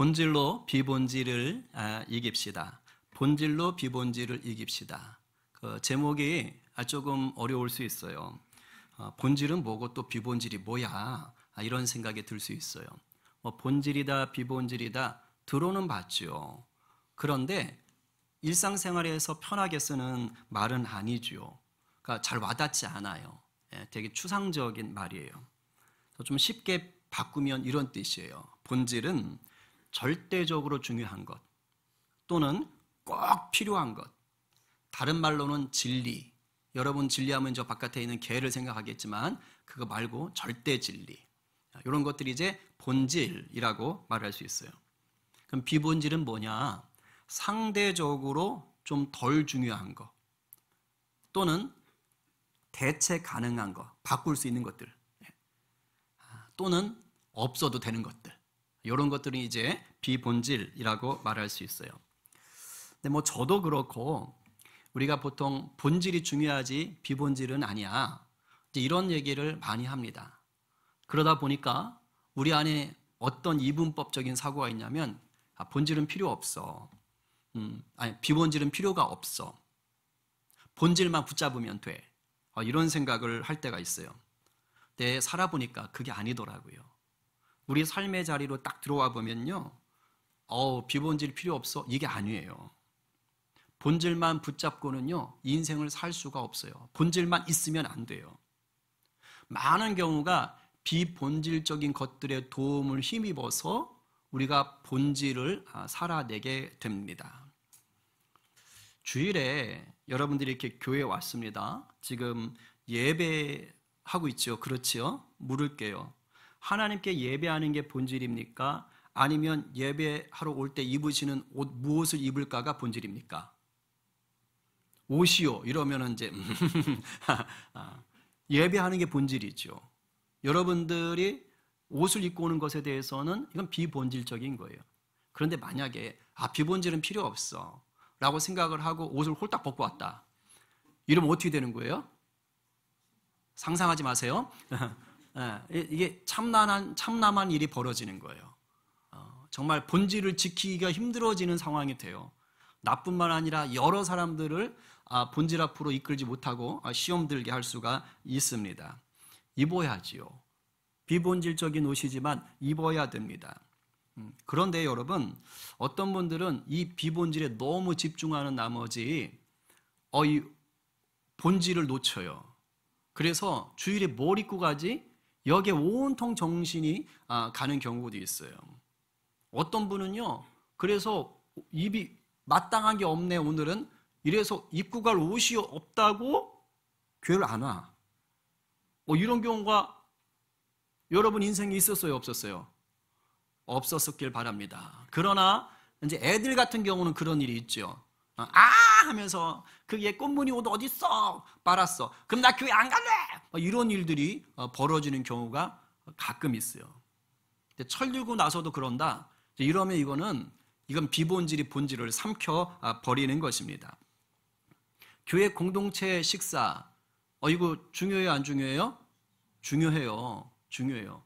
본질로 비본질을 이깁시다. 본질로 비본질을 이깁시다. 그 제목이 조금 어려울 수 있어요. 본질은 뭐고 또 비본질이 뭐야? 이런 생각이 들 수 있어요. 본질이다 비본질이다 들어는 봤죠. 그런데 일상생활에서 편하게 쓰는 말은 아니죠. 그러니까 잘 와닿지 않아요. 되게 추상적인 말이에요. 좀 쉽게 바꾸면 이런 뜻이에요. 본질은 절대적으로 중요한 것 또는 꼭 필요한 것. 다른 말로는 진리. 여러분 진리하면 저 바깥에 있는 개를 생각하겠지만 그거 말고 절대 진리. 이런 것들이 이제 본질이라고 말할 수 있어요. 그럼 비본질은 뭐냐? 상대적으로 좀 덜 중요한 것 또는 대체 가능한 것, 바꿀 수 있는 것들 또는 없어도 되는 것들, 이런 것들이 이제 비본질이라고 말할 수 있어요. 근데 저도 그렇고 우리가 보통 본질이 중요하지 비본질은 아니야, 이제 이런 얘기를 많이 합니다. 그러다 보니까 우리 안에 어떤 이분법적인 사고가 있냐면 본질은 필요 없어. 비본질은 필요가 없어. 본질만 붙잡으면 돼. 이런 생각을 할 때가 있어요. 근데 살아보니까 그게 아니더라고요. 우리 삶의 자리로 딱 들어와 보면요, 비본질 필요 없어, 이게 아니에요. 본질만 붙잡고는요 인생을 살 수가 없어요. 본질만 있으면 안 돼요. 많은 경우가 비본질적인 것들의 도움을 힘입어서 우리가 본질을 살아내게 됩니다. 주일에 여러분들이 이렇게 교회에 왔습니다. 지금 예배하고 있죠. 그렇지요? 물을게요. 하나님께 예배하는 게 본질입니까? 아니면 예배하러 올 때 입으시는 옷 무엇을 입을까가 본질입니까? 옷이요 이러면은 이제 예배하는 게 본질이죠. 여러분들이 옷을 입고 오는 것에 대해서는 이건 비본질적인 거예요. 그런데 만약에 비본질은 필요 없어 라고 생각을 하고 옷을 홀딱 벗고 왔다, 이러면 어떻게 되는 거예요? 상상하지 마세요. 이게 참남한 일이 벌어지는 거예요. 정말 본질을 지키기가 힘들어지는 상황이 돼요. 나뿐만 아니라 여러 사람들을 본질 앞으로 이끌지 못하고 시험 들게 할 수가 있습니다. 입어야지요. 비본질적인 옷이지만 입어야 됩니다. 그런데 여러분, 어떤 분들은 이 비본질에 너무 집중하는 나머지 이 본질을 놓쳐요. 그래서 주일에 뭘 입고 가지? 여기에 온통 정신이 가는 경우도 있어요. 어떤 분은요, 그래서 입이 마땅한 게 없네 오늘은, 이래서 입고 갈 옷이 없다고 교회를 안 와. 이런 경우가 여러분 인생에 있었어요, 없었어요? 없었길 바랍니다. 그러나 이제 애들 같은 경우는 그런 일이 있죠. 하면서 그게 꽃무늬 옷 어딨어? 빨았어. 그럼 나 교회 안 갈래! 이런 일들이 벌어지는 경우가 가끔 있어요. 근데 철들고 나서도 그런다. 이러면 이건 비본질이 본질을 삼켜 버리는 것입니다. 교회 공동체 식사, 이거 중요해요, 안 중요해요? 중요해요.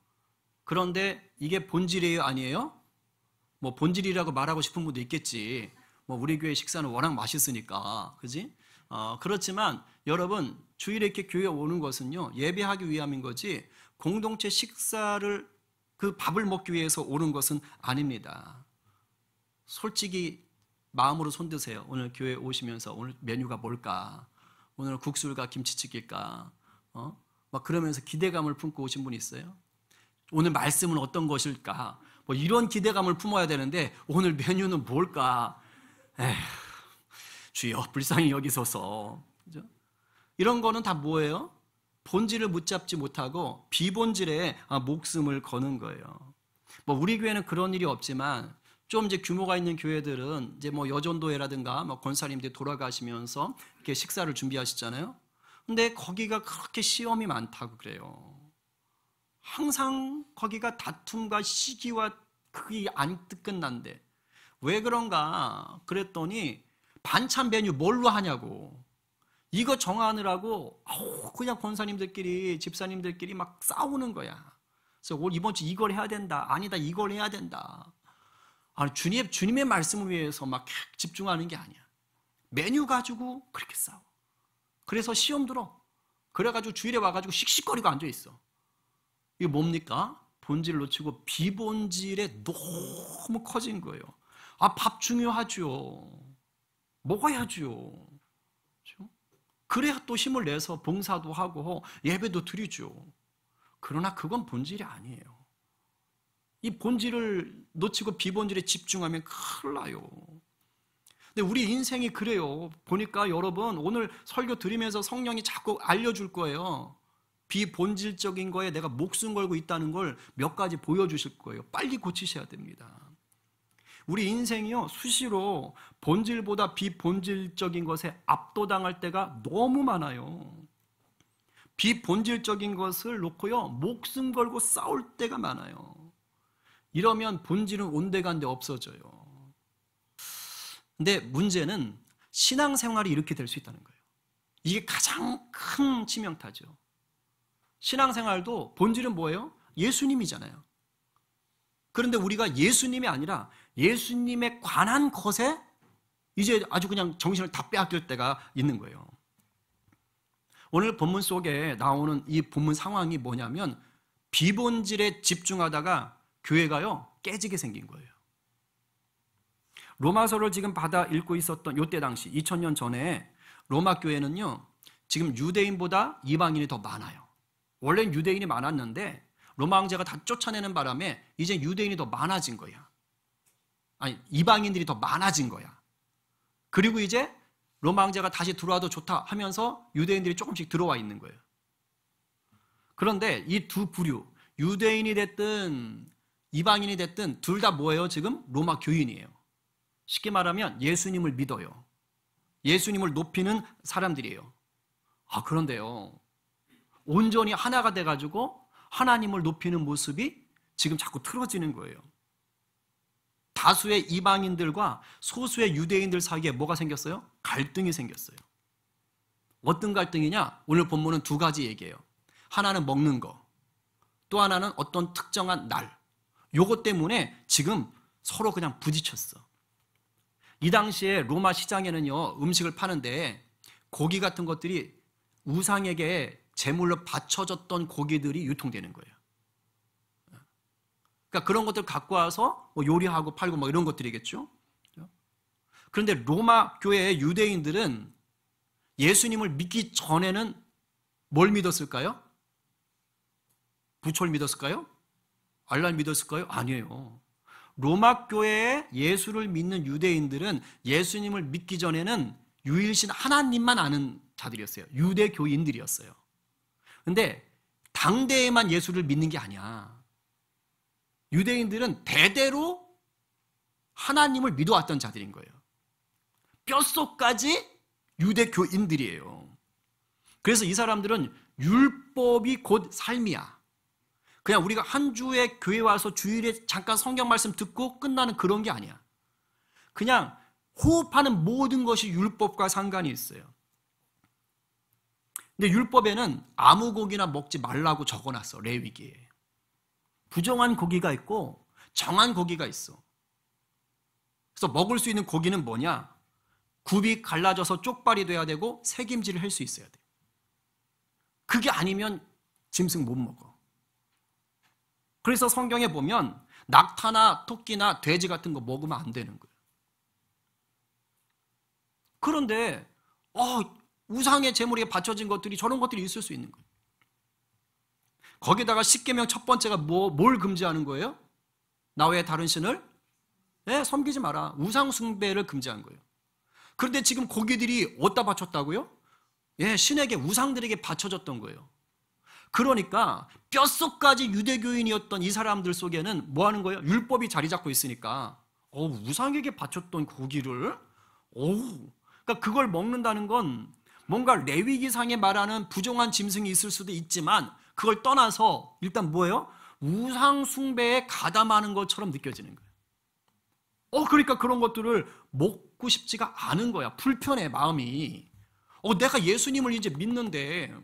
그런데 이게 본질이에요, 아니에요? 본질이라고 말하고 싶은 분도 있겠지. 우리 교회 식사는 워낙 맛있으니까, 그지? 그렇지만 여러분, 주일에 이렇게 교회에 오는 것은요 예배하기 위함인 거지 공동체 식사를 그 밥을 먹기 위해서 오는 것은 아닙니다. 솔직히 마음으로 손드세요. 오늘 교회 오시면서 오늘 메뉴가 뭘까? 오늘 국술과 김치찌개일까? 막 그러면서 기대감을 품고 오신 분 있어요? 오늘 말씀은 어떤 것일까? 이런 기대감을 품어야 되는데 오늘 메뉴는 뭘까? 주여 불쌍히 여기소서. 그죠? 이런 거는 다 뭐예요? 본질을 붙잡지 못하고 비본질에 목숨을 거는 거예요. 우리 교회는 그런 일이 없지만 좀 이제 규모가 있는 교회들은 이제 여전도회라든가 권사님들이 돌아가시면서 이렇게 식사를 준비하시잖아요. 근데 거기가 그렇게 시험이 많다고 그래요. 항상 거기가 다툼과 시기와 그게 안 끝난대. 왜 그런가 그랬더니 반찬 메뉴 뭘로 하냐고. 이거 정하느라고 그냥 권사님들끼리 집사님들끼리 막 싸우는 거야. 그래서 이번 주 이걸 해야 된다. 아니다, 이걸 해야 된다. 아니, 주님의 말씀을 위해서 막 집중하는 게 아니야. 메뉴 가지고 그렇게 싸워. 그래서 시험 들어. 그래가지고 주일에 와가지고 씩씩거리고 앉아있어. 이게 뭡니까? 본질을 놓치고 비본질에 너무 커진 거예요. 아, 밥 중요하죠. 먹어야죠. 그렇죠? 그래야 또 힘을 내서 봉사도 하고 예배도 드리죠. 그러나 그건 본질이 아니에요. 이 본질을 놓치고 비본질에 집중하면 큰일 나요. 근데 우리 인생이 그래요. 보니까 여러분 오늘 설교 들으면서 성령이 자꾸 알려줄 거예요. 비본질적인 거에 내가 목숨 걸고 있다는 걸 몇 가지 보여주실 거예요. 빨리 고치셔야 됩니다. 우리 인생이요, 수시로 본질보다 비본질적인 것에 압도당할 때가 너무 많아요. 비본질적인 것을 놓고요, 목숨 걸고 싸울 때가 많아요. 이러면 본질은 온데간데 없어져요. 근데 문제는 신앙생활이 이렇게 될 수 있다는 거예요. 이게 가장 큰 치명타죠. 신앙생활도 본질은 뭐예요? 예수님이잖아요. 그런데 우리가 예수님이 아니라 예수님에 관한 것에 이제 아주 그냥 정신을 다 빼앗길 때가 있는 거예요. 오늘 본문 속에 나오는 이 본문 상황이 뭐냐면 비본질에 집중하다가 교회가요 깨지게 생긴 거예요. 로마서를 지금 받아 읽고 있었던 이때 당시 2000년 전에 로마 교회는요 지금 유대인보다 이방인이 더 많아요. 원래는 유대인이 많았는데 로마 황제가 다 쫓아내는 바람에 이제 유대인이 더 많아진 거야. 아니, 이방인들이 더 많아진 거야. 그리고 이제 로마 황제가 다시 들어와도 좋다 하면서 유대인들이 조금씩 들어와 있는 거예요. 그런데 이 두 부류, 유대인이 됐든 이방인이 됐든 둘 다 뭐예요? 지금 로마 교인이에요. 쉽게 말하면 예수님을 믿어요. 예수님을 높이는 사람들이에요. 아, 그런데요, 온전히 하나가 돼가지고 하나님을 높이는 모습이 지금 자꾸 틀어지는 거예요. 다수의 이방인들과 소수의 유대인들 사이에 뭐가 생겼어요? 갈등이 생겼어요. 어떤 갈등이냐? 오늘 본문은 두 가지 얘기예요. 하나는 먹는 거, 또 하나는 어떤 특정한 날. 요것 때문에 지금 서로 그냥 부딪혔어. 이 당시에 로마 시장에는요 음식을 파는데 고기 같은 것들이 우상에게 제물로 바쳐졌던 고기들이 유통되는 거예요. 그러니까 그런 것들 갖고 와서 뭐 요리하고 팔고 뭐 이런 것들이겠죠. 그런데 로마 교회의 유대인들은 예수님을 믿기 전에는 뭘 믿었을까요? 부처를 믿었을까요? 알라를 믿었을까요? 아니에요. 로마 교회의 예수를 믿는 유대인들은 예수님을 믿기 전에는 유일신 하나님만 아는 자들이었어요. 유대교인들이었어요. 근데 당대에만 예수를 믿는 게 아니야. 유대인들은 대대로 하나님을 믿어왔던 자들인 거예요. 뼛속까지 유대교인들이에요. 그래서 이 사람들은 율법이 곧 삶이야. 그냥 우리가 한 주에 교회 와서 주일에 잠깐 성경 말씀 듣고 끝나는 그런 게 아니야. 그냥 호흡하는 모든 것이 율법과 상관이 있어요. 근데 율법에는 아무 고기나 먹지 말라고 적어놨어. 레위기에. 부정한 고기가 있고 정한 고기가 있어. 그래서 먹을 수 있는 고기는 뭐냐? 굽이 갈라져서 쪽발이 돼야 되고 새김질을 할 수 있어야 돼. 그게 아니면 짐승 못 먹어. 그래서 성경에 보면 낙타나 토끼나 돼지 같은 거 먹으면 안 되는 거예요. 그런데 우상의 제물에 바쳐진 것들이 저런 것들이 있을 수 있는 거예요. 거기다가 십계명 첫 번째가 뭘 금지하는 거예요? 나 외에 다른 신을 섬기지 마라. 우상 숭배를 금지한 거예요. 그런데 지금 고기들이 어디다 바쳤다고요? 신에게, 우상들에게 바쳐졌던 거예요. 그러니까 뼛속까지 유대교인이었던 이 사람들 속에는 뭐 하는 거예요? 율법이 자리 잡고 있으니까 우상에게 바쳤던 고기를 그러니까 그걸 먹는다는 건 뭔가 레위기상에 말하는 부정한 짐승이 있을 수도 있지만 그걸 떠나서 일단 뭐예요? 우상 숭배에 가담하는 것처럼 느껴지는 거예요. 그러니까 그런 것들을 먹고 싶지가 않은 거야. 불편해, 마음이. 내가 예수님을 이제 믿는데,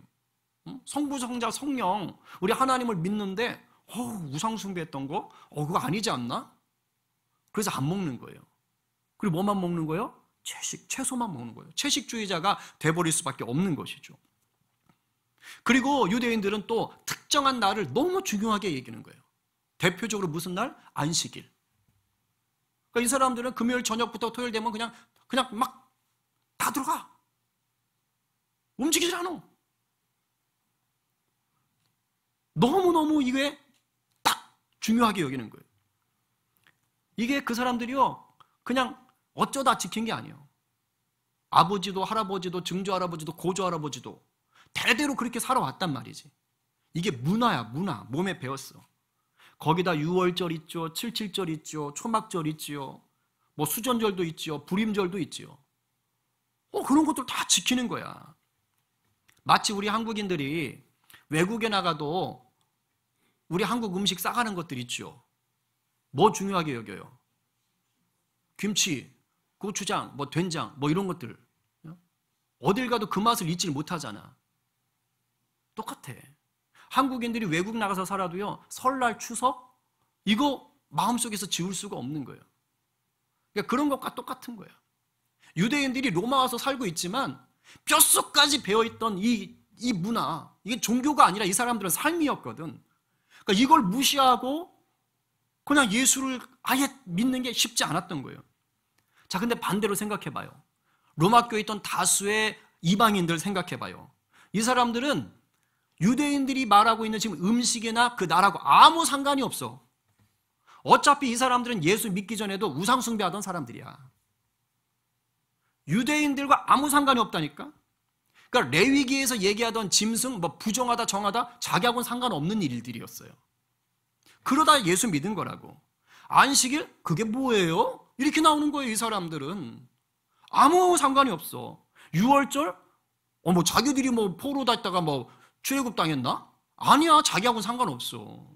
성부, 성자, 성령, 우리 하나님을 믿는데, 우상 숭배했던 거? 그거 아니지 않나? 그래서 안 먹는 거예요. 그리고 뭐만 먹는 거예요? 채소만 먹는 거예요. 채식주의자가 돼버릴 수밖에 없는 것이죠. 그리고 유대인들은 또 특정한 날을 너무 중요하게 얘기하는 거예요. 대표적으로 무슨 날? 안식일. 그러니까 이 사람들은 금요일 저녁부터 토요일 되면 그냥 막 다 들어가. 움직이질 않아. 너무너무 이게 딱 중요하게 여기는 거예요. 이게 그 사람들이요, 그냥 어쩌다 지킨 게 아니에요. 아버지도 할아버지도 증조 할아버지도 고조 할아버지도 대대로 그렇게 살아왔단 말이지. 이게 문화야, 문화. 몸에 배웠어. 거기다 6월절 있죠, 77절 있죠, 초막절 있지요, 뭐 수전절도 있지요, 불임절도 있지요. 그런 것들 다 지키는 거야. 마치 우리 한국인들이 외국에 나가도 우리 한국 음식 싸가는 것들 있죠. 뭐 중요하게 여겨요? 김치, 고추장, 뭐 된장, 뭐 이런 것들. 어딜 가도 그 맛을 잊지 못하잖아. 똑같아. 한국인들이 외국 나가서 살아도요, 설날, 추석 이거 마음속에서 지울 수가 없는 거예요. 그러니까 그런 것과 똑같은 거예요. 유대인들이 로마 와서 살고 있지만 뼛속까지 배어있던 이 문화, 이게 종교가 아니라 이 사람들은 삶이었거든. 그러니까 이걸 무시하고 그냥 예수를 아예 믿는 게 쉽지 않았던 거예요. 자, 근데 반대로 생각해봐요. 로마 교회에 있던 다수의 이방인들 생각해봐요. 이 사람들은 유대인들이 말하고 있는 지금 음식이나 그 나라하고 아무 상관이 없어. 어차피 이 사람들은 예수 믿기 전에도 우상 숭배하던 사람들이야. 유대인들과 아무 상관이 없다니까. 그러니까 레위기에서 얘기하던 짐승, 뭐 부정하다 정하다 자기하고는 상관없는 일들이었어요. 그러다 예수 믿은 거라고. 안식일? 그게 뭐예요? 이렇게 나오는 거예요. 이 사람들은 아무 상관이 없어. 6월절? 뭐 자기들이 뭐 포로다 있다가 뭐 출애굽 당했나? 아니야, 자기하고는 상관없어.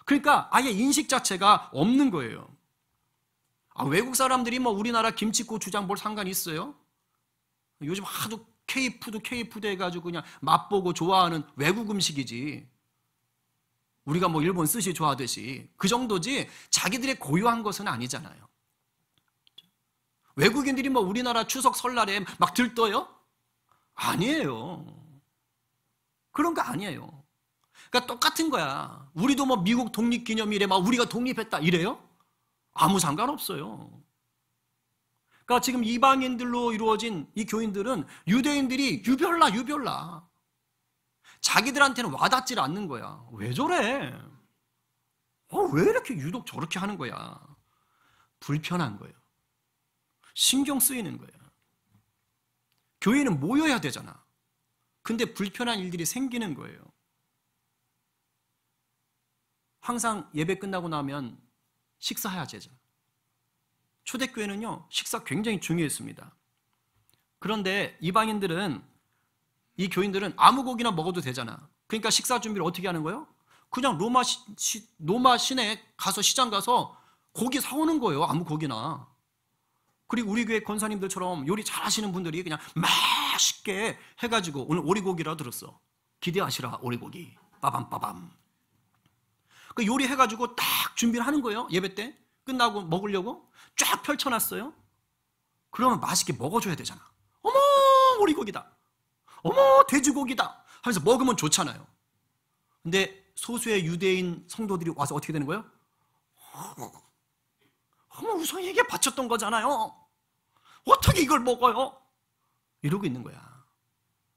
그러니까 아예 인식 자체가 없는 거예요. 외국 사람들이 뭐 우리나라 김치, 고추장 뭘 상관이 있어요? 요즘 하도 K푸드 해가지고 그냥 맛보고 좋아하는 외국 음식이지. 우리가 뭐 일본 스시 좋아하듯이 그 정도지 자기들의 고유한 것은 아니잖아요. 외국인들이 뭐 우리나라 추석 설날에 막 들떠요? 아니에요. 그런 거 아니에요. 그러니까 똑같은 거야. 우리도 뭐 미국 독립기념일에 막 우리가 독립했다 이래요? 아무 상관없어요. 그러니까 지금 이방인들로 이루어진 이 교인들은 유대인들이 유별나. 자기들한테는 와닿질 않는 거야. 왜 저래? 왜 이렇게 유독 저렇게 하는 거야? 불편한 거예요. 신경 쓰이는 거예요. 교회는 모여야 되잖아. 근데 불편한 일들이 생기는 거예요. 항상 예배 끝나고 나면 식사해야 되잖아. 초대교회는요, 식사 굉장히 중요했습니다. 그런데 이방인들은, 이 교인들은 아무 고기나 먹어도 되잖아. 그러니까 식사 준비를 어떻게 하는 거예요? 그냥 로마 시내 가서 시장 가서 고기 사오는 거예요. 아무 고기나. 그리고 우리 교회 권사님들처럼 요리 잘하시는 분들이 그냥 맛있게 해가지고 오늘 오리고기라 들었어. 기대하시라 오리고기. 빠밤. 그 요리해가지고 딱 준비를 하는 거예요. 예배 때 끝나고 먹으려고 쫙 펼쳐놨어요. 그러면 맛있게 먹어줘야 되잖아. 어머 오리고기다. 어머 돼지고기다 하면서 먹으면 좋잖아요. 근데 소수의 유대인 성도들이 와서 어떻게 되는 거예요? 어머 우상에게 바쳤던 거잖아요. 어떻게 이걸 먹어요? 이러고 있는 거야.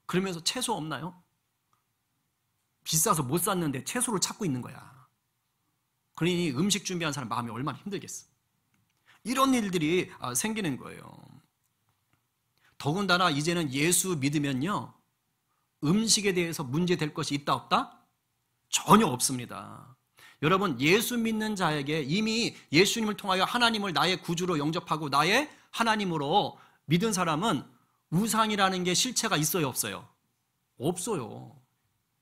그러면서 채소 없나요? 비싸서 못 샀는데 채소를 찾고 있는 거야. 그러니 음식 준비한 사람 마음이 얼마나 힘들겠어. 이런 일들이 생기는 거예요. 더군다나 이제는 예수 믿으면요, 음식에 대해서 문제될 것이 있다 없다? 전혀 없습니다. 여러분, 예수 믿는 자에게 이미 예수님을 통하여 하나님을 나의 구주로 영접하고 나의 하나님으로 믿은 사람은 우상이라는 게 실체가 있어요 없어요? 없어요.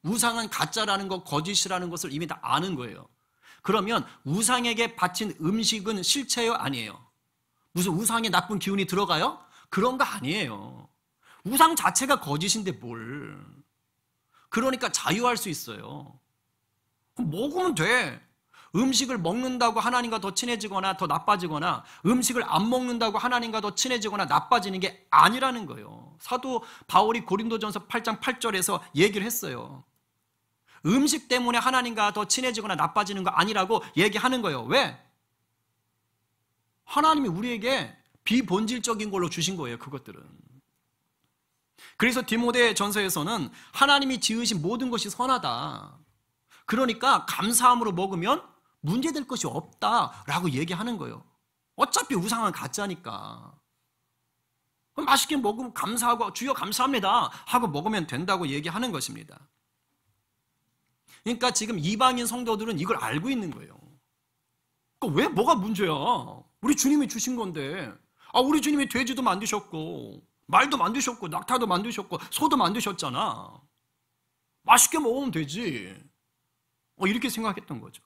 우상은 가짜라는 것, 거짓이라는 것을 이미 다 아는 거예요. 그러면 우상에게 바친 음식은 실체요 아니에요? 무슨 우상에 나쁜 기운이 들어가요? 그런 거 아니에요. 우상 자체가 거짓인데 뭘. 그러니까 자유할 수 있어요. 그럼 먹으면 돼. 음식을 먹는다고 하나님과 더 친해지거나 더 나빠지거나 음식을 안 먹는다고 하나님과 더 친해지거나 나빠지는 게 아니라는 거예요. 사도 바울이 고린도전서 8장 8절에서 얘기를 했어요. 음식 때문에 하나님과 더 친해지거나 나빠지는 거 아니라고 얘기하는 거예요. 왜? 하나님이 우리에게 비본질적인 걸로 주신 거예요, 그것들은. 그래서 디모데 전서에서는 하나님이 지으신 모든 것이 선하다. 그러니까 감사함으로 먹으면 문제될 것이 없다라고 얘기하는 거예요. 어차피 우상은 가짜니까. 맛있게 먹으면 감사하고 주여 감사합니다 하고 먹으면 된다고 얘기하는 것입니다. 그러니까 지금 이방인 성도들은 이걸 알고 있는 거예요. 그러니까 왜 뭐가 문제야? 우리 주님이 주신 건데. 우리 주님이 돼지도 만드셨고 말도 만드셨고 낙타도 만드셨고 소도 만드셨잖아. 맛있게 먹으면 되지. 이렇게 생각했던 거죠.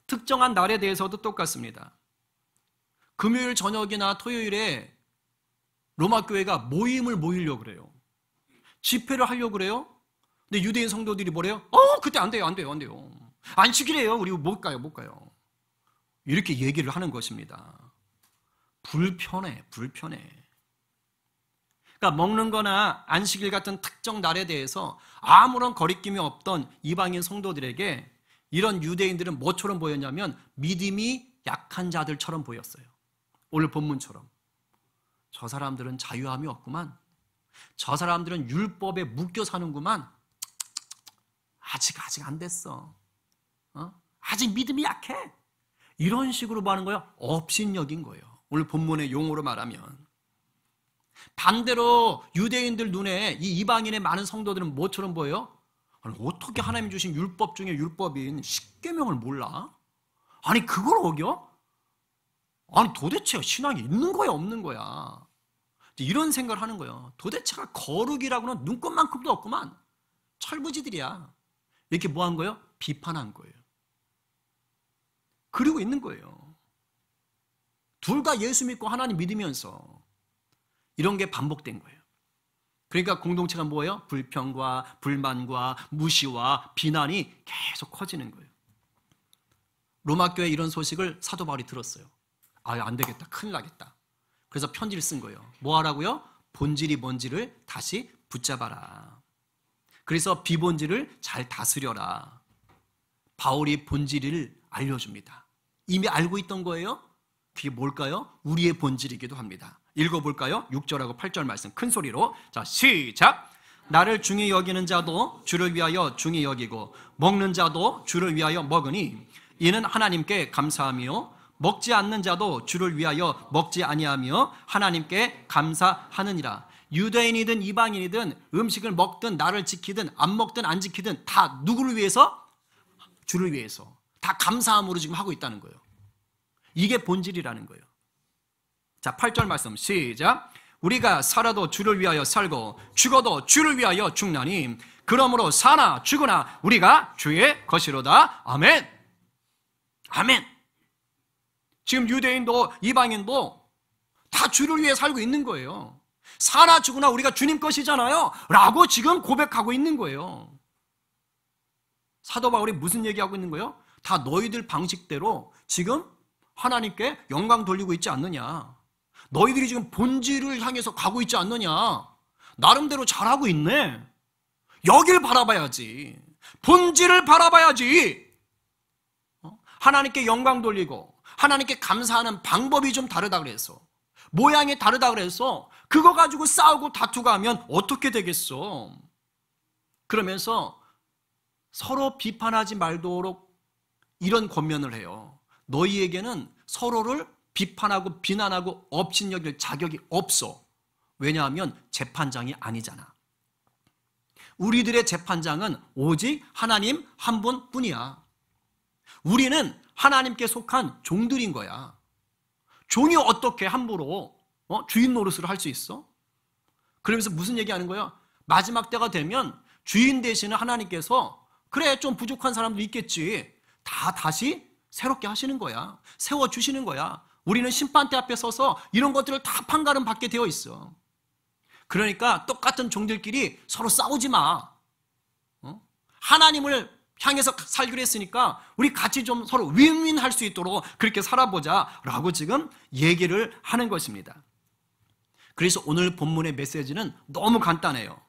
특정한 날에 대해서도 똑같습니다. 금요일 저녁이나 토요일에 로마교회가 모이려고 그래요. 집회를 하려고 그래요. 근데 유대인 성도들이 뭐래요? 그때 안 돼요. 안식일이에요. 우리 못 가요. 이렇게 얘기를 하는 것입니다. 불편해. 그러니까 먹는 거나 안식일 같은 특정 날에 대해서 아무런 거리낌이 없던 이방인 성도들에게 이런 유대인들은 뭐처럼 보였냐면 믿음이 약한 자들처럼 보였어요. 오늘 본문처럼. 저 사람들은 자유함이 없구만. 저 사람들은 율법에 묶여 사는구만. 아직 안 됐어. 아직 믿음이 약해. 이런 식으로 하는 거예요. 업신여긴 거예요. 오늘 본문의 용어로 말하면. 반대로 유대인들 눈에 이 이방인의 많은 성도들은 뭐처럼 보여요? 아니, 어떻게 하나님 주신 율법 중에 율법인 십계명을 몰라? 아니 그걸 어겨? 아니 도대체 신앙이 있는 거야 없는 거야? 이런 생각을 하는 거예요. 도대체가 거룩이라고는 눈꼽만큼도 없구만. 철부지들이야. 이렇게 뭐 한 거예요? 비판한 거예요. 그러고 있는 거예요. 둘 다 예수 믿고 하나님 믿으면서 이런 게 반복된 거예요. 그러니까 공동체가 뭐예요? 불평과 불만과 무시와 비난이 계속 커지는 거예요. 로마교회 이런 소식을 사도 바울이 들었어요. 안 되겠다. 큰일 나겠다. 그래서 편지를 쓴 거예요. 뭐 하라고요? 본질이 뭔지를 다시 붙잡아라. 그래서 비본질을 잘 다스려라. 바울이 본질을 알려줍니다. 이미 알고 있던 거예요? 그게 뭘까요? 우리의 본질이기도 합니다. 읽어볼까요? 6절하고 8절 말씀 큰 소리로. 자, 시작! 나를 중히 여기는 자도 주를 위하여 중히 여기고 먹는 자도 주를 위하여 먹으니 이는 하나님께 감사하며 먹지 않는 자도 주를 위하여 먹지 아니하며 하나님께 감사하느니라. 유대인이든 이방인이든 음식을 먹든 나를 지키든 안 먹든 안 지키든 다 누구를 위해서? 주를 위해서. 다 감사함으로 지금 하고 있다는 거예요. 이게 본질이라는 거예요. 자, 8절 말씀 시작. 우리가 살아도 주를 위하여 살고 죽어도 주를 위하여 죽나니 그러므로 사나 죽으나 우리가 주의 것이로다. 아멘. 아멘. 지금 유대인도 이방인도 다 주를 위해 살고 있는 거예요. 사나 죽으나 우리가 주님 것이잖아요 라고 지금 고백하고 있는 거예요. 사도 바울이 무슨 얘기하고 있는 거예요? 다 너희들 방식대로 지금 하나님께 영광 돌리고 있지 않느냐. 너희들이 지금 본질을 향해서 가고 있지 않느냐. 나름대로 잘하고 있네. 여길 바라봐야지. 본질을 바라봐야지. 하나님께 영광 돌리고 하나님께 감사하는 방법이 좀 다르다 그래서, 모양이 다르다 그래서 그거 가지고 싸우고 다투고 하면 어떻게 되겠어. 그러면서 서로 비판하지 말도록 이런 권면을 해요. 너희에게는 서로를 비판하고 비난하고 업신여길 자격이 없어. 왜냐하면 재판장이 아니잖아. 우리들의 재판장은 오직 하나님 한 분뿐이야. 우리는 하나님께 속한 종들인 거야. 종이 어떻게 함부로 주인 노릇을 할 수 있어? 그러면서 무슨 얘기하는 거야? 마지막 때가 되면 주인 대신에 하나님께서 그래 좀 부족한 사람도 있겠지. 다시 새롭게 하시는 거야. 세워주시는 거야. 우리는 심판대 앞에 서서 이런 것들을 다 판가름 받게 되어 있어. 그러니까 똑같은 종들끼리 서로 싸우지 마. 하나님을 향해서 살기로 했으니까 우리 같이 좀 서로 윈윈할 수 있도록 그렇게 살아보자라고 지금 얘기를 하는 것입니다. 그래서 오늘 본문의 메시지는 너무 간단해요.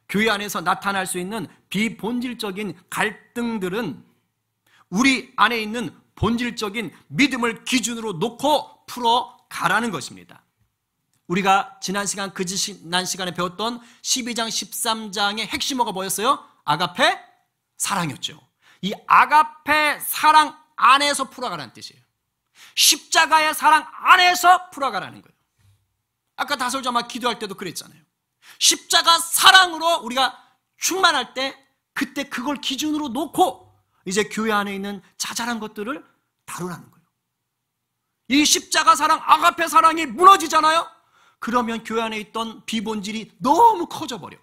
교회 안에서 나타날 수 있는 비본질적인 갈등들은 우리 안에 있는 본질적인 믿음을 기준으로 놓고 풀어가라는 것입니다. 우리가 지난 시간에 배웠던 12장, 13장의 핵심어가 뭐였어요? 아가페 사랑이었죠. 이 아가페 사랑 안에서 풀어가라는 뜻이에요. 십자가의 사랑 안에서 풀어가라는 거예요. 아까 다솔자마 기도할 때도 그랬잖아요. 십자가 사랑으로 우리가 충만할 때 그때 그걸 기준으로 놓고 이제 교회 안에 있는 자잘한 것들을 다루라는 거예요. 이 십자가 사랑, 아가페 사랑이 무너지잖아요. 그러면 교회 안에 있던 비본질이 너무 커져버려.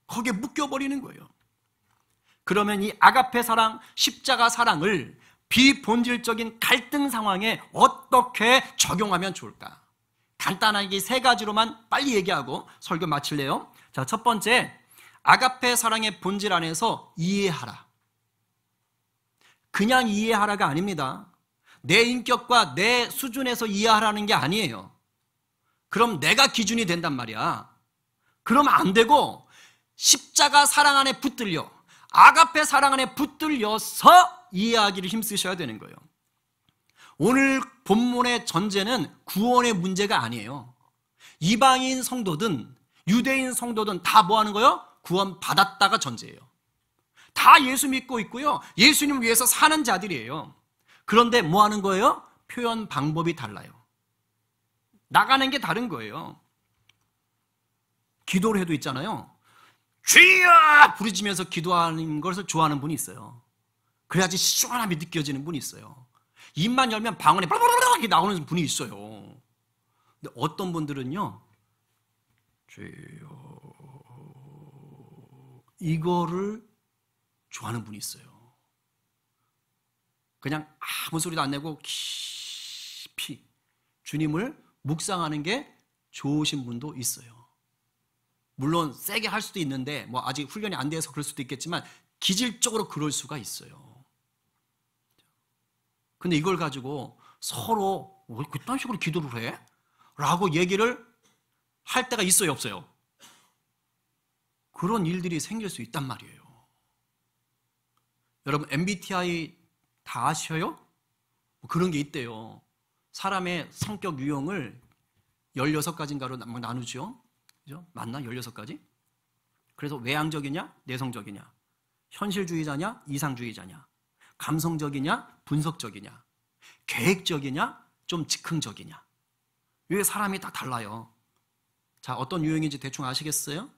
거기에 묶여버리는 거예요. 그러면 이 아가페 사랑, 십자가 사랑을 비본질적인 갈등 상황에 어떻게 적용하면 좋을까? 간단하게 세 가지로만 빨리 얘기하고 설교 마칠래요. 자, 첫 번째, 아가페 사랑의 본질 안에서 이해하라. 그냥 이해하라가 아닙니다. 내 인격과 내 수준에서 이해하라는 게 아니에요. 그럼 내가 기준이 된단 말이야. 그러면 안 되고 십자가 사랑 안에 붙들려, 아가페 사랑 안에 붙들려서 이해하기를 힘쓰셔야 되는 거예요. 오늘 본문의 전제는 구원의 문제가 아니에요. 이방인 성도든 유대인 성도든 다 뭐 하는 거예요? 구원 받았다가 전제예요. 다 예수 믿고 있고요. 예수님을 위해서 사는 자들이에요. 그런데 뭐 하는 거예요? 표현 방법이 달라요. 나가는 게 다른 거예요. 기도를 해도 있잖아요. 주여! 부르짖으면서 기도하는 것을 좋아하는 분이 있어요. 그래야지 시원함이 느껴지는 분이 있어요. 입만 열면 방언이 빠르르르 나오는 분이 있어요. 근데 어떤 분들은요, 주여, 이거를 좋아하는 분이 있어요. 그냥 아무 소리도 안 내고 깊이 주님을 묵상하는 게 좋으신 분도 있어요. 물론 세게 할 수도 있는데 뭐 아직 훈련이 안 돼서 그럴 수도 있겠지만 기질적으로 그럴 수가 있어요. 근데 이걸 가지고 서로 왜 그딴 식으로 기도를 해? 라고 얘기를 할 때가 있어요, 없어요? 그런 일들이 생길 수 있단 말이에요. 여러분 MBTI 다 아셔요? 그런 게 있대요. 사람의 성격 유형을 16가지인가로 나누죠. 그죠? 맞나? 16가지? 그래서 외향적이냐? 내성적이냐? 현실주의자냐? 이상주의자냐? 감성적이냐? 분석적이냐? 계획적이냐? 좀 즉흥적이냐? 이게 사람이 다 달라요. 자, 어떤 유형인지 대충 아시겠어요?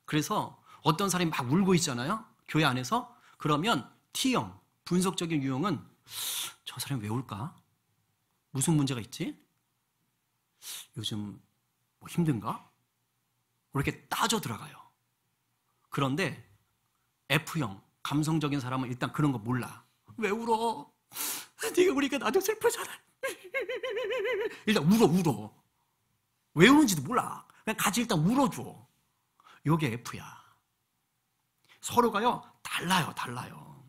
그래서 어떤 사람이 막 울고 있잖아요. 교회 안에서. 그러면 T형, 분석적인 유형은 저 사람이 왜 울까? 무슨 문제가 있지? 요즘 뭐 힘든가? 이렇게 따져 들어가요. 그런데 F형, 감성적인 사람은 일단 그런 거 몰라. 왜 울어? 네가 우니까 나도 슬프잖아. 일단 울어. 왜 우는지도 몰라. 그냥 같이 일단 울어줘. 요게 F야. 서로가요 달라요.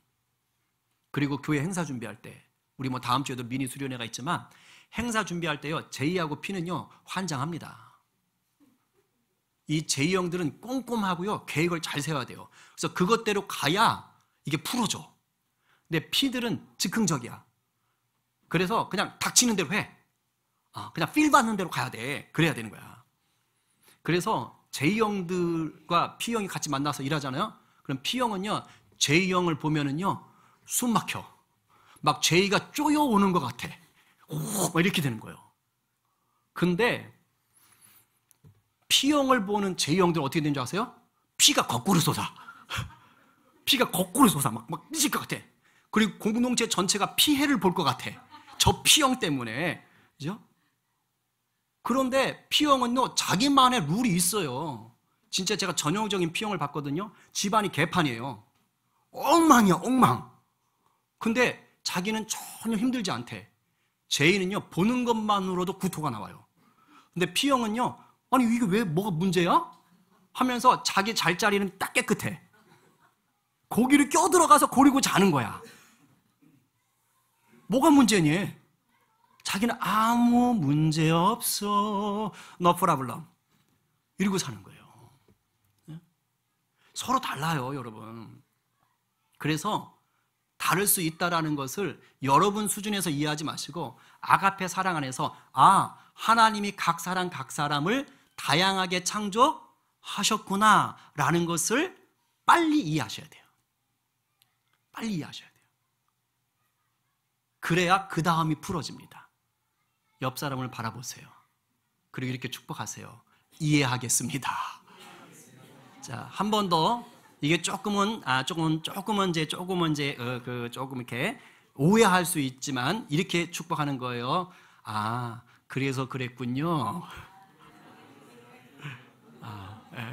그리고 교회 행사 준비할 때, 우리 뭐 다음 주에도 미니 수련회가 있지만 행사 준비할 때요, J하고 P는요 환장합니다. 이 J형들은 꼼꼼하고요, 계획을 잘 세워야 돼요. 그래서 그것대로 가야 이게 풀어져. 근데 P들은 즉흥적이야. 그래서 그냥 닥치는 대로 해. 그냥 필 받는 대로 가야 돼. 그래야 되는 거야. 그래서 J형들과 P형이 같이 만나서 일하잖아요. 그럼 P형은요, J형을 보면은요, 숨 막혀. 막 J가 쪼여오는 것 같아. 막 이렇게 되는 거예요. 근데 P형을 보는 J형들은 어떻게 되는 줄 아세요? 피가 거꾸로 솟아. 피가 거꾸로 솟아. 막 미칠 것 같아. 그리고 공동체 전체가 피해를 볼 것 같아. 저 P형 때문에. 그죠? 그런데 P형은요, 자기만의 룰이 있어요. 진짜 제가 전형적인 P형을 봤거든요. 집안이 개판이에요. 엉망이야, 엉망. 근데 자기는 전혀 힘들지 않대. J는요, 보는 것만으로도 구토가 나와요. 근데 P형은요, 아니 이게 왜 뭐가 문제야? 하면서 자기 잘 자리는 딱 깨끗해. 고기를 껴들어가서 고리고 자는 거야. 뭐가 문제니? 자기는 아무 문제 없어, no problem, 이러고 사는 거예요. 서로 달라요, 여러분. 그래서 다를 수 있다라는 것을 여러분 수준에서 이해하지 마시고 아가페 사랑 안에서 하나님이 각 사람을 다양하게 창조하셨구나 라는 것을 빨리 이해하셔야 돼요. 빨리 이해하셔야 돼요. 그래야 그 다음이 풀어집니다. 옆 사람을 바라보세요. 그리고 이렇게 축복하세요. 이해하겠습니다. 자, 한 번 더. 이게 조금은 이렇게 오해할 수 있지만 이렇게 축복하는 거예요. 그래서 그랬군요.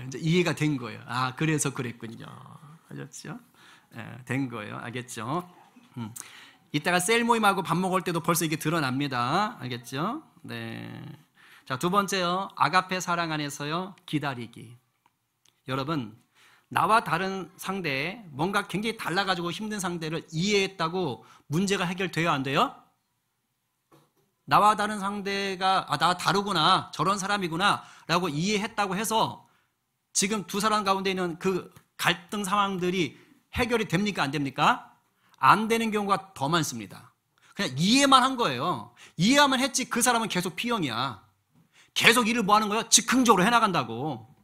이제 이해가 된 거예요. 그래서 그랬군요. 아셨죠? 된 거예요. 알겠죠? 이따가 셀 모임하고 밥 먹을 때도 벌써 이게 드러납니다. 알겠죠? 네. 자, 두 번째요. 아가페 사랑 안에서요. 기다리기. 여러분, 나와 다른 상대, 뭔가 굉장히 달라가지고 힘든 상대를 이해했다고 문제가 해결돼야 안 돼요? 나와 다른 상대가 나 다르구나, 저런 사람이구나 라고 이해했다고 해서 지금 두 사람 가운데 있는 그 갈등 상황들이 해결이 됩니까? 안 됩니까? 안 되는 경우가 더 많습니다. 그냥 이해만 한 거예요. 이해만 했지 그 사람은 계속 P형이야. 계속 일을 뭐 하는 거예요? 즉흥적으로 해나간다고.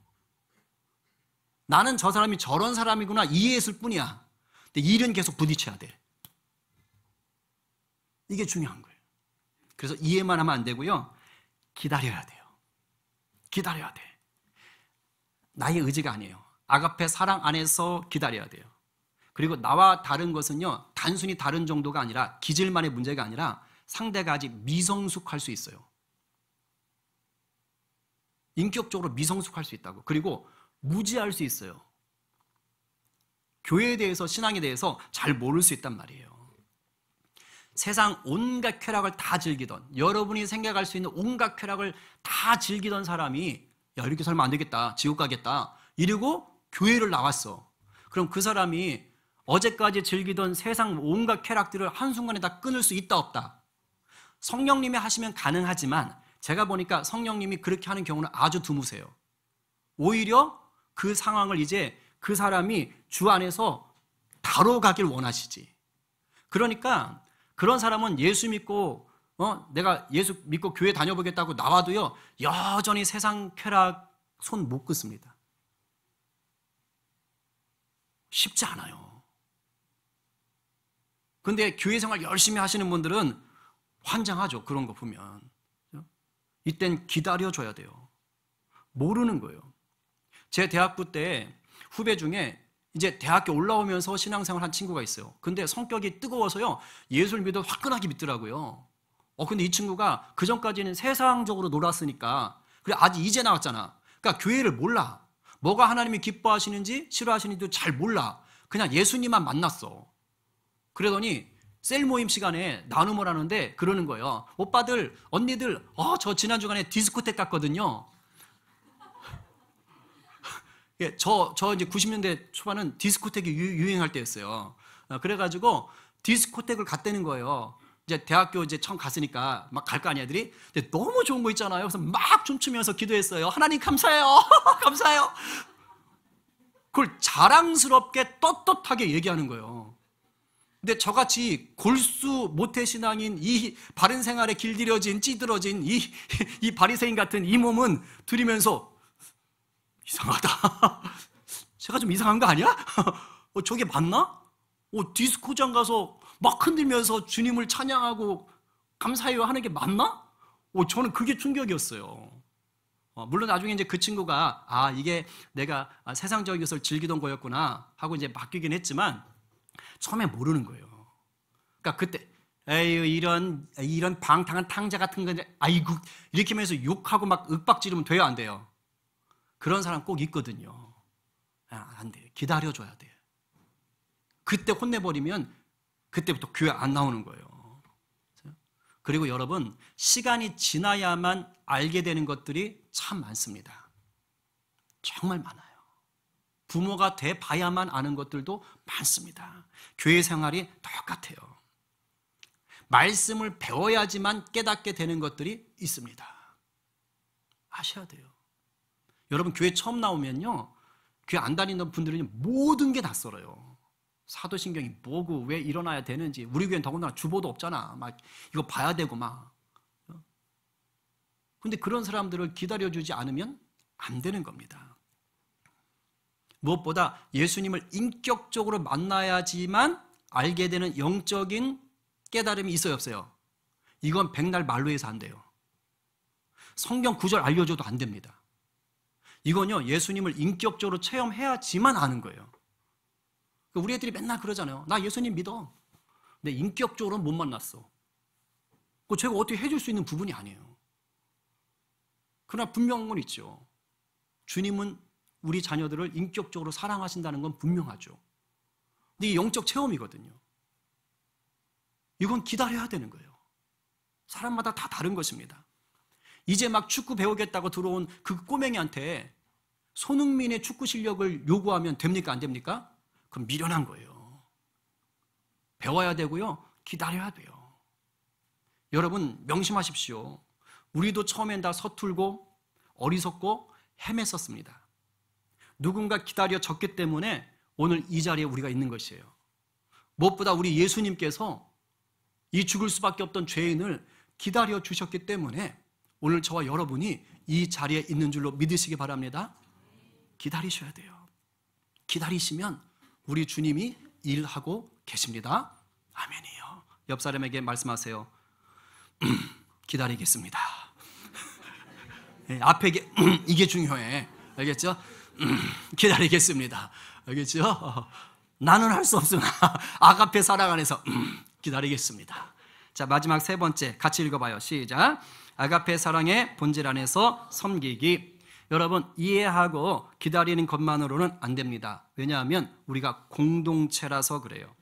나는 저 사람이 저런 사람이구나 이해했을 뿐이야. 근데 일은 계속 부딪혀야 돼. 이게 중요한 거예요. 그래서 이해만 하면 안 되고요. 기다려야 돼요. 기다려야 돼. 나의 의지가 아니에요. 아가페 사랑 안에서 기다려야 돼요. 그리고 나와 다른 것은요, 단순히 다른 정도가 아니라 기질만의 문제가 아니라 상대가 아직 미성숙할 수 있어요. 인격적으로 미성숙할 수 있다고. 그리고 무지할 수 있어요. 교회에 대해서, 신앙에 대해서 잘 모를 수 있단 말이에요. 세상 온갖 쾌락을 다 즐기던, 여러분이 생각할 수 있는 온갖 쾌락을 다 즐기던 사람이 이렇게 살면 안 되겠다, 지옥 가겠다 이러고 교회를 나왔어. 그럼 그 사람이 어제까지 즐기던 세상 온갖 쾌락들을 한순간에 다 끊을 수 있다 없다? 성령님이 하시면 가능하지만 제가 보니까 성령님이 그렇게 하는 경우는 아주 드무세요. 오히려 그 상황을 이제 그 사람이 주 안에서 다뤄가길 원하시지. 그러니까 그런 사람은 예수 믿고 내가 예수 믿고 교회 다녀보겠다고 나와도요, 여전히 세상 쾌락 손 못 끊습니다. 쉽지 않아요. 근데 교회 생활 열심히 하시는 분들은 환장하죠. 그런 거 보면. 이땐 기다려줘야 돼요. 모르는 거예요. 제 대학부 때 후배 중에 이제 대학교 올라오면서 신앙생활 한 친구가 있어요. 근데 성격이 뜨거워서요, 예수를 믿어 화끈하게 믿더라고요. 근데 이 친구가 그전까지는 세상적으로 놀았으니까, 그래 아직 이제 나왔잖아. 그러니까 교회를 몰라. 뭐가 하나님이 기뻐하시는지 싫어하시는지도 잘 몰라. 그냥 예수님만 만났어. 그러더니 셀 모임 시간에 나눔을 하는데 그러는 거예요. 오빠들, 언니들, 저 지난 주간에 디스코텍 갔거든요. 예, 저 이제 90년대 초반은 디스코텍이 유행할 때였어요. 그래가지고 디스코텍을 갔다는 거예요. 이제 대학교 이제 처음 갔으니까 막 갈 거 아니야, 애들이. 근데 너무 좋은 거 있잖아요. 그래서 막 춤추면서 기도했어요. 하나님 감사해요. 감사해요. 그걸 자랑스럽게 떳떳하게 얘기하는 거예요. 근데 저같이 골수 모태 신앙인 이 바른 생활에 길들여진 찌들어진 이 바리새인 같은 이 몸은 들이면서 이상하다. 제가 좀 이상한 거 아니야? 저게 맞나? 디스코장 가서 막 흔들면서 주님을 찬양하고 감사해요 하는 게 맞나? 저는 그게 충격이었어요. 물론 나중에 이제 그 친구가 이게 내가 세상적인 것을 즐기던 거였구나 하고 이제 바뀌긴 했지만 처음에 모르는 거예요. 그러니까 그때 에휴 이런 방탕한 탕자 같은 건데 아이고 이렇게 하면서 욕하고 막 윽박지르면 돼요, 안 돼요? 그런 사람 꼭 있거든요. 안 돼요. 기다려줘야 돼요. 그때 혼내버리면 그때부터 교회 안 나오는 거예요. 그리고 여러분, 시간이 지나야만 알게 되는 것들이 참 많습니다. 정말 많아요. 부모가 돼 봐야만 아는 것들도 많습니다. 교회 생활이 똑같아요. 말씀을 배워야지만 깨닫게 되는 것들이 있습니다. 아셔야 돼요. 여러분 교회 처음 나오면요, 교회 안 다니는 분들은 모든 게 낯설어요. 사도신경이 뭐고 왜 일어나야 되는지, 우리 교회는 더군다나 주보도 없잖아. 막 이거 봐야 되고 막. 근데 그런 사람들을 기다려주지 않으면 안 되는 겁니다. 무엇보다 예수님을 인격적으로 만나야지만 알게 되는 영적인 깨달음이 있어요, 없어요? 이건 백날 말로 해서 안 돼요. 성경 구절 알려줘도 안 됩니다. 이건요, 예수님을 인격적으로 체험해야지만 아는 거예요. 우리 애들이 맨날 그러잖아요. 나 예수님 믿어. 근데 인격적으로는 못 만났어. 그거 제가 어떻게 해줄 수 있는 부분이 아니에요. 그러나 분명한 건 있죠. 주님은 우리 자녀들을 인격적으로 사랑하신다는 건 분명하죠. 근데 이게 영적 체험이거든요. 이건 기다려야 되는 거예요. 사람마다 다 다른 것입니다. 이제 막 축구 배우겠다고 들어온 그 꼬맹이한테 손흥민의 축구 실력을 요구하면 됩니까? 안 됩니까? 그럼 미련한 거예요. 배워야 되고요. 기다려야 돼요. 여러분 명심하십시오. 우리도 처음엔 다 서툴고 어리석고 헤맸었습니다. 누군가 기다려졌기 때문에 오늘 이 자리에 우리가 있는 것이에요. 무엇보다 우리 예수님께서 이 죽을 수밖에 없던 죄인을 기다려 주셨기 때문에 오늘 저와 여러분이 이 자리에 있는 줄로 믿으시기 바랍니다. 기다리셔야 돼요. 기다리시면 우리 주님이 일하고 계십니다. 아멘이요. 옆 사람에게 말씀하세요. 기다리겠습니다. 네, 앞에 이게 중요해. 알겠죠? 기다리겠습니다. 알겠죠? 나는 할 수 없으나 아가페 사랑 안에서 기다리겠습니다. 자, 마지막 세 번째 같이 읽어봐요. 시작. 아가페 사랑의 본질 안에서 섬기기. 여러분 이해하고 기다리는 것만으로는 안 됩니다. 왜냐하면 우리가 공동체라서 그래요.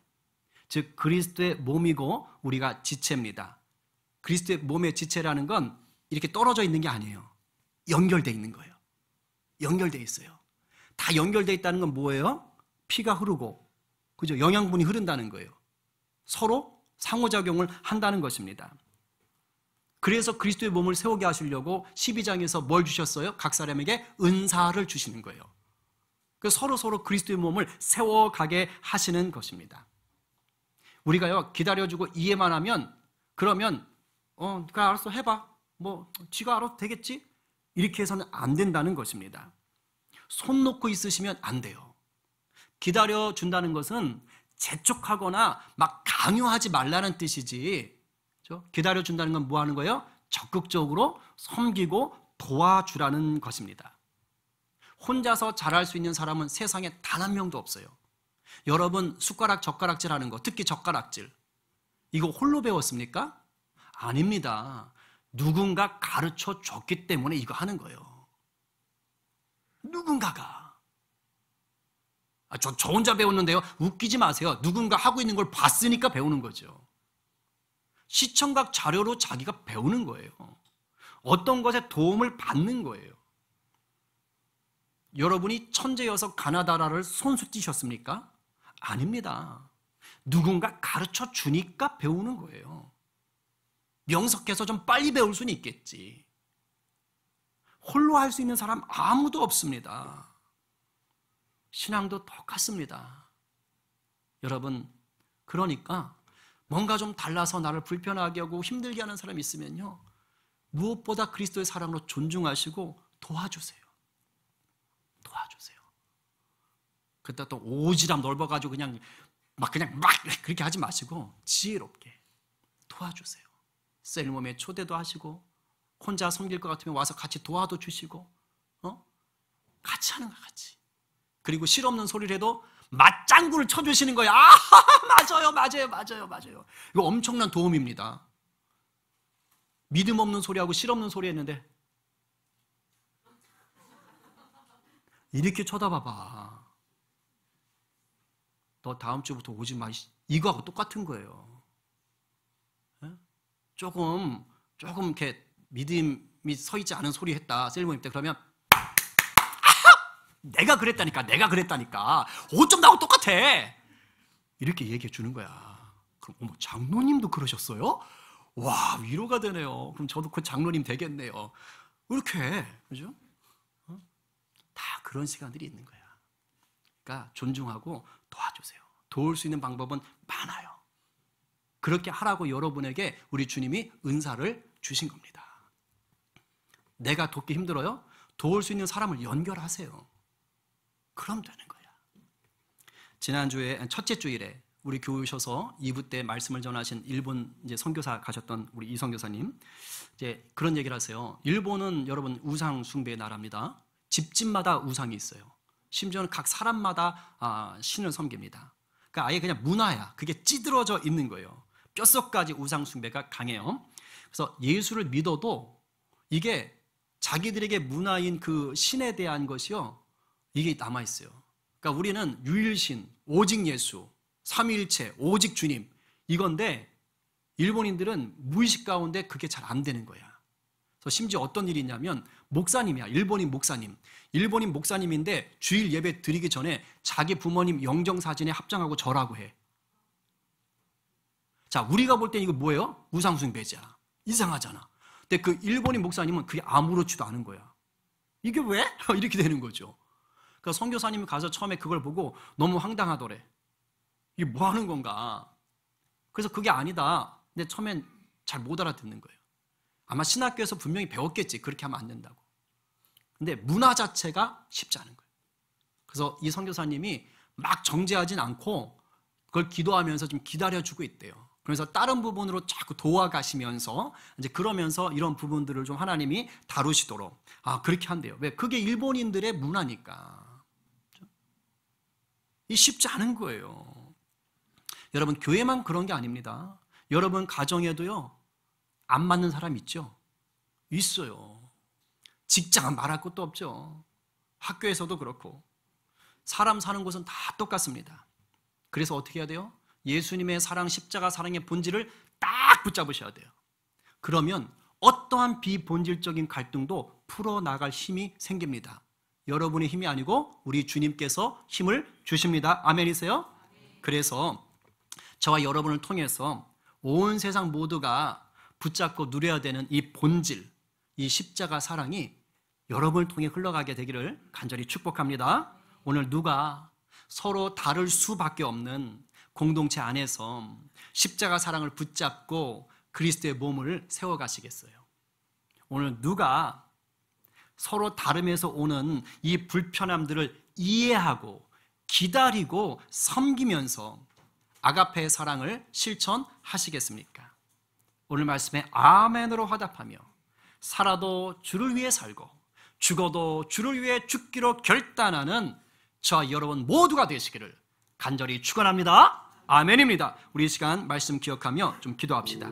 즉 그리스도의 몸이고 우리가 지체입니다. 그리스도의 몸의 지체라는 건 이렇게 떨어져 있는 게 아니에요. 연결되어 있는 거예요. 연결되어 있어요. 다 연결되어 있다는 건 뭐예요? 피가 흐르고, 그죠? 영양분이 흐른다는 거예요. 서로 상호작용을 한다는 것입니다. 그래서 그리스도의 몸을 세우게 하시려고 12장에서 뭘 주셨어요? 각 사람에게 은사를 주시는 거예요. 그래서 서로 그리스도의 몸을 세워가게 하시는 것입니다. 우리가요 기다려주고 이해만 하면 그러면 그래 알았어 해봐. 뭐 지가 알아도 되겠지? 이렇게 해서는 안 된다는 것입니다. 손 놓고 있으시면 안 돼요. 기다려준다는 것은 재촉하거나 막 강요하지 말라는 뜻이지. 그렇죠? 기다려준다는 건 뭐 하는 거예요? 적극적으로 섬기고 도와주라는 것입니다. 혼자서 잘할 수 있는 사람은 세상에 단 한 명도 없어요. 여러분 숟가락 젓가락질 하는 거, 특히 젓가락질, 이거 홀로 배웠습니까? 아닙니다. 누군가 가르쳐 줬기 때문에 이거 하는 거예요. 누군가가. 저 혼자 배웠는데요. 웃기지 마세요. 누군가 하고 있는 걸 봤으니까 배우는 거죠. 시청각 자료로 자기가 배우는 거예요. 어떤 것에 도움을 받는 거예요. 여러분이 천재여서 가나다라를 손수 띄셨습니까? 아닙니다. 누군가 가르쳐 주니까 배우는 거예요. 명석해서 좀 빨리 배울 수는 있겠지. 홀로 할 수 있는 사람 아무도 없습니다. 신앙도 똑같습니다. 여러분, 그러니까 뭔가 좀 달라서 나를 불편하게 하고 힘들게 하는 사람이 있으면요, 무엇보다 그리스도의 사랑으로 존중하시고 도와주세요. 도와주세요. 그때 또 오지랖 넓어가지고 그냥 막 그렇게 하지 마시고 지혜롭게 도와주세요. 셀몸에 초대도 하시고, 혼자 섬길 것 같으면 와서 같이 도와도 주시고, 같이 하는 거 같이. 그리고 실없는 소리를 해도 맞장구를 쳐주시는 거예요. 맞아요. 이거 엄청난 도움입니다. 믿음 없는 소리하고 실없는 소리 했는데 이렇게 쳐다봐봐. 너 다음 주부터 오지 마. 이거하고 똑같은 거예요. 조금 이렇게 믿음이 서 있지 않은 소리 했다. 셀모임 때 그러면 내가 그랬다니까. 어쩜 나하고 똑같아. 이렇게 얘기해 주는 거야. 그럼 어머, 장로님도 그러셨어요? 와, 위로가 되네요. 그럼 저도 그 장로님 되겠네요. 이렇게, 그죠? 다 그런 시간들이 있는 거야. 그러니까 존중하고 도와주세요. 도울 수 있는 방법은 많아요. 그렇게 하라고 여러분에게 우리 주님이 은사를 주신 겁니다. 내가 돕기 힘들어요? 도울 수 있는 사람을 연결하세요. 그럼 되는 거야. 지난주에 첫째 주일에 우리 교회 오셔서 2부 때 말씀을 전하신 일본 이제 선교사 가셨던 우리 이선교사님 이제 그런 얘기를 하세요. 일본은 여러분 우상 숭배의 나라입니다. 집집마다 우상이 있어요. 심지어는 각 사람마다 신을 섬깁니다. 그러니까 아예 그냥 문화야. 그게 찌들어져 있는 거예요. 뼛속까지 우상 숭배가 강해요. 그래서 예수를 믿어도 이게 자기들에게 문화인 그 신에 대한 것이요, 이게 남아 있어요. 그러니까 우리는 유일신, 오직 예수, 삼위일체, 오직 주님 이건데 일본인들은 무의식 가운데 그게 잘 안 되는 거야. 그래서 심지어 어떤 일이 있냐면 목사님이야. 일본인 목사님인데 주일 예배 드리기 전에 자기 부모님 영정사진에 합장하고 절하고 해. 자, 우리가 볼 땐 이거 뭐예요? 우상숭배자. 이상하잖아. 근데 그 일본인 목사님은 그게 아무렇지도 않은 거야. 이게 왜? 이렇게 되는 거죠. 그러니까 선교사님이 가서 처음에 그걸 보고 너무 황당하더래. 이게 뭐 하는 건가? 그래서 그게 아니다. 근데 처음엔 잘 못 알아듣는 거예요. 아마 신학교에서 분명히 배웠겠지. 그렇게 하면 안 된다고. 근데 문화 자체가 쉽지 않은 거예요. 그래서 이 선교사님이 막 정죄하진 않고 그걸 기도하면서 좀 기다려주고 있대요. 그래서 다른 부분으로 자꾸 도와가시면서 이제 그러면서 이런 부분들을 좀 하나님이 다루시도록 그렇게 한대요. 왜? 그게 일본인들의 문화니까. 이 쉽지 않은 거예요. 여러분, 교회만 그런 게 아닙니다. 여러분 가정에도요, 안 맞는 사람 있죠? 있어요. 직장은 말할 것도 없죠. 학교에서도 그렇고. 사람 사는 곳은 다 똑같습니다. 그래서 어떻게 해야 돼요? 예수님의 사랑, 십자가 사랑의 본질을 딱 붙잡으셔야 돼요. 그러면 어떠한 비본질적인 갈등도 풀어나갈 힘이 생깁니다. 여러분의 힘이 아니고 우리 주님께서 힘을 주십니다. 아멘이세요? 그래서 저와 여러분을 통해서 온 세상 모두가 붙잡고 누려야 되는 이 본질, 이 십자가 사랑이 여러분을 통해 흘러가게 되기를 간절히 축복합니다. 오늘 누가 서로 다를 수밖에 없는 공동체 안에서 십자가 사랑을 붙잡고 그리스도의 몸을 세워가시겠어요? 오늘 누가 서로 다름에서 오는 이 불편함들을 이해하고 기다리고 섬기면서 아가페의 사랑을 실천하시겠습니까? 오늘 말씀에 아멘으로 화답하며 살아도 주를 위해 살고 죽어도 주를 위해 죽기로 결단하는 저와 여러분 모두가 되시기를 간절히 축원합니다. 아멘입니다. 우리 이 시간 말씀 기억하며 좀 기도합시다.